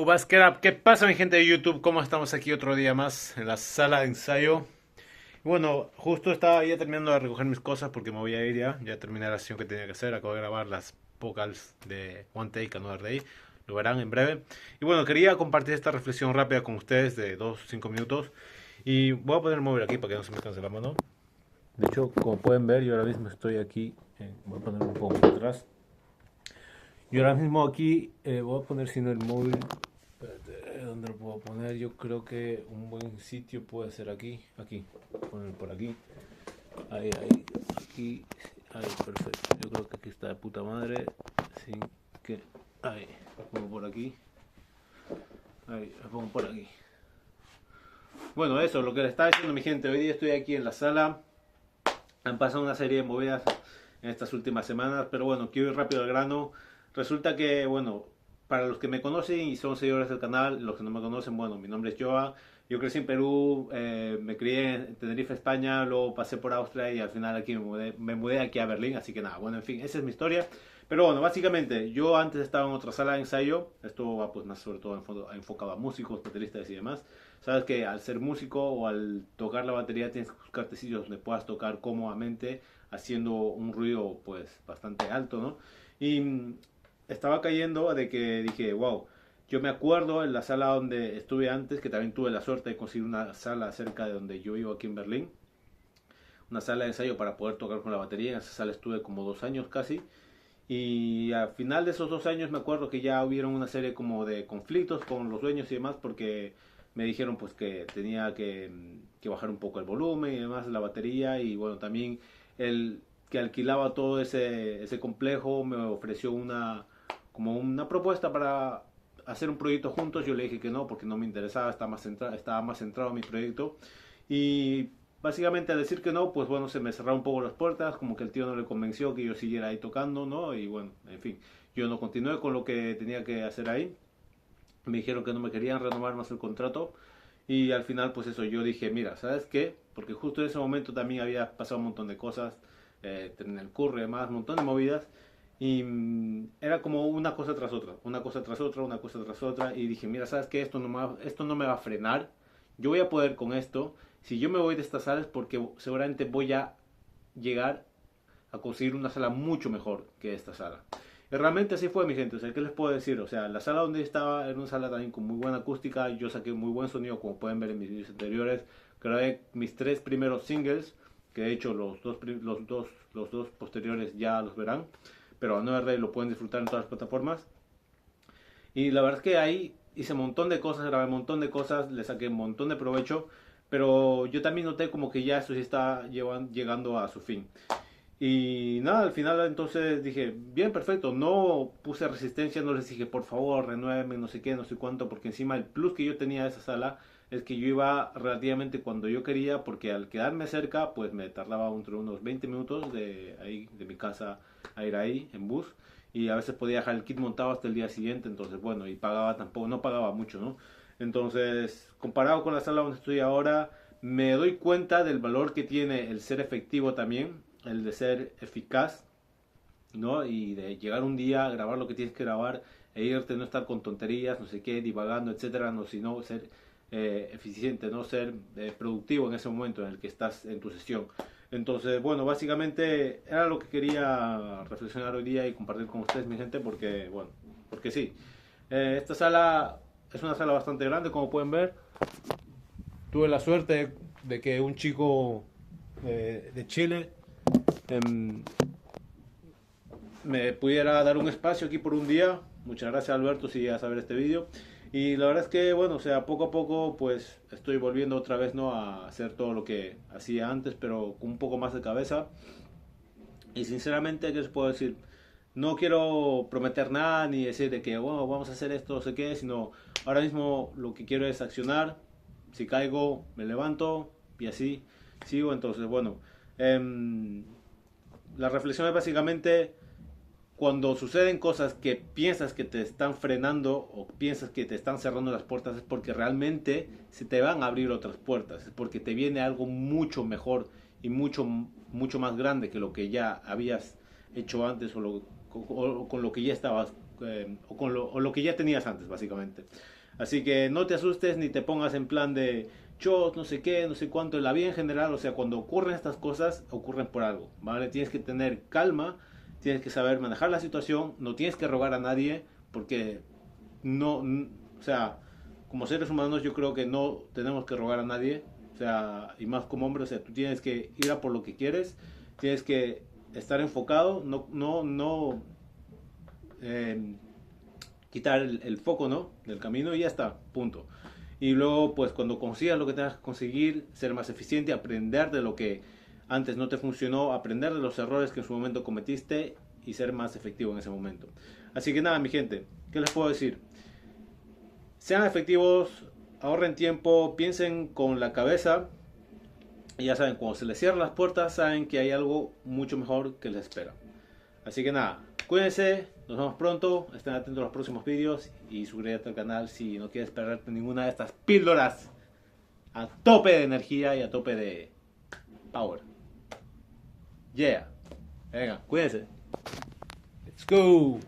Yo, Basquera, ¿qué pasa mi gente de YouTube? ¿Cómo estamos aquí otro día más en la sala de ensayo? Y bueno, justo estaba ya terminando de recoger mis cosas porque me voy a ir ya terminé la sesión que tenía que hacer, acabo de grabar las vocals de One Take Another Day, lo verán en breve. Y bueno, quería compartir esta reflexión rápida con ustedes de 2 o 5 minutos y voy a poner el móvil aquí para que no se me canse la mano. De hecho, como pueden ver, yo ahora mismo estoy aquí, voy a poner un poco más atrás. Yo ahora mismo aquí voy a poner sino el móvil. Espérate, ¿dónde lo puedo poner? Yo creo que un buen sitio puede ser aquí. Aquí. Poner por aquí. Ahí, ahí. Aquí. Ahí, perfecto. Yo creo que aquí está de puta madre. Sin que. Ahí. Lo pongo por aquí. Ahí. Lo pongo por aquí. Bueno, eso, lo que le estaba diciendo mi gente. Hoy día estoy aquí en la sala. Han pasado una serie de movidas en estas últimas semanas. Pero bueno, quiero ir rápido al grano. Resulta que, bueno, para los que me conocen y son seguidores del canal, los que no me conocen, bueno, mi nombre es Joa. Yo crecí en Perú, me crié en Tenerife, España, luego pasé por Austria y al final aquí me mudé aquí a Berlín, así que nada, bueno, en fin, esa es mi historia. Pero bueno, básicamente, yo antes estaba en otra sala de ensayo, esto va pues más sobre todo enfocado a músicos, bateristas y demás. Sabes que al ser músico o al tocar la batería tienes que buscarte sitios donde puedas tocar cómodamente, haciendo un ruido pues bastante alto, ¿no? Y estaba cayendo de que dije, wow, yo me acuerdo en la sala donde estuve antes, que también tuve la suerte de conseguir una sala cerca de donde yo vivo aquí en Berlín, una sala de ensayo para poder tocar con la batería. En esa sala estuve como 2 años casi. Y al final de esos 2 años me acuerdo que ya hubieron una serie como de conflictos con los dueños y demás porque me dijeron pues que tenía que bajar un poco el volumen y demás de la batería y bueno también el que alquilaba todo ese complejo me ofreció como una propuesta para hacer un proyecto juntos. Yo le dije que no porque no me interesaba, estaba más centrado en mi proyecto y básicamente al decir que no, pues bueno, se me cerraron un poco las puertas, como que el tío no le convenció que yo siguiera ahí tocando, ¿no? Y bueno, en fin, yo no continué con lo que tenía que hacer ahí. Me dijeron que no me querían renovar más el contrato. Y al final, pues eso, yo dije, mira, ¿sabes qué? Porque justo en ese momento también había pasado un montón de cosas, en el curro y demás, un montón de movidas. Y era como una cosa tras otra, una cosa tras otra, una cosa tras otra. Y dije, mira, ¿sabes qué? Esto no me va a frenar. Yo voy a poder con esto. Si yo me voy de esta sala es porque seguramente voy a llegar a conseguir una sala mucho mejor que esta sala. Y realmente así fue, mi gente. O sea, ¿qué les puedo decir? O sea, la sala donde estaba era una sala también con muy buena acústica. Yo saqué muy buen sonido, como pueden ver en mis videos anteriores. Grabé mis 3 primeros singles, que de hecho los dos posteriores ya los verán. Pero a no ver lo pueden disfrutar en todas las plataformas. Y la verdad es que ahí hice un montón de cosas, grabé un montón de cosas, le saqué un montón de provecho. Pero yo también noté como que ya esto sí está llegando a su fin. Y nada, al final entonces dije, bien, perfecto, no puse resistencia, no les dije, por favor, renuévenme, no sé qué, no sé cuánto, porque encima el plus que yo tenía de esa sala es que yo iba relativamente cuando yo quería, porque al quedarme cerca, pues me tardaba entre unos 20 minutos de ahí, de mi casa a ir ahí en bus, y a veces podía dejar el kit montado hasta el día siguiente, entonces bueno, y pagaba tampoco, no pagaba mucho, ¿no? Entonces, comparado con la sala donde estoy ahora, me doy cuenta del valor que tiene el ser efectivo también, el de ser eficaz, ¿no? Y de llegar un día a grabar lo que tienes que grabar e irte, no estar con tonterías, no sé qué, divagando, etcétera, no, sino ser eficiente, no ser productivo en ese momento en el que estás en tu sesión. Entonces, bueno, básicamente era lo que quería reflexionar hoy día y compartir con ustedes, mi gente, porque, bueno, porque sí. Esta sala es una sala bastante grande, como pueden ver. Tuve la suerte de que un chico de Chile em, me pudiera dar un espacio aquí por un día. Muchas gracias, Alberto, si llegas a ver este vídeo. Y la verdad es que, bueno, o sea, poco a poco pues estoy volviendo otra vez, ¿no? A hacer todo lo que hacía antes, pero con un poco más de cabeza. Y sinceramente, ¿qué les puedo decir? No quiero prometer nada ni decir de que, bueno, vamos a hacer esto, no sé qué, sino ahora mismo lo que quiero es accionar. Si caigo, me levanto y así sigo. Entonces, bueno, em, la reflexión es básicamente cuando suceden cosas que piensas que te están frenando o piensas que te están cerrando las puertas es porque realmente se te van a abrir otras puertas, es porque te viene algo mucho mejor y mucho más grande que lo que ya habías hecho antes o con lo que ya estabas o lo que ya tenías antes, básicamente. Así que no te asustes ni te pongas en plan de yo no sé qué, no sé cuánto. En la vida en general, o sea, cuando ocurren estas cosas, ocurren por algo, ¿vale? Tienes que tener calma, tienes que saber manejar la situación, no tienes que rogar a nadie, porque o sea, como seres humanos yo creo que no tenemos que rogar a nadie, o sea, y más como hombre, o sea, tú tienes que ir a por lo que quieres, tienes que estar enfocado, eh, quitar el foco, ¿no? Del camino y ya está, punto. Y luego, pues cuando consigas lo que tengas que conseguir, ser más eficiente, aprender de lo que antes no te funcionó, aprender de los errores que en su momento cometiste y ser más efectivo en ese momento. Así que nada, mi gente, ¿qué les puedo decir? Sean efectivos, ahorren tiempo, piensen con la cabeza. Y ya saben, cuando se les cierran las puertas, saben que hay algo mucho mejor que les espera. Así que nada, cuídense, nos vemos pronto, estén atentos a los próximos vídeos y suscríbete al canal si no quieres perderte ninguna de estas píldoras a tope de energía y a tope de power. Yeah. Venga, cuídense. Let's go.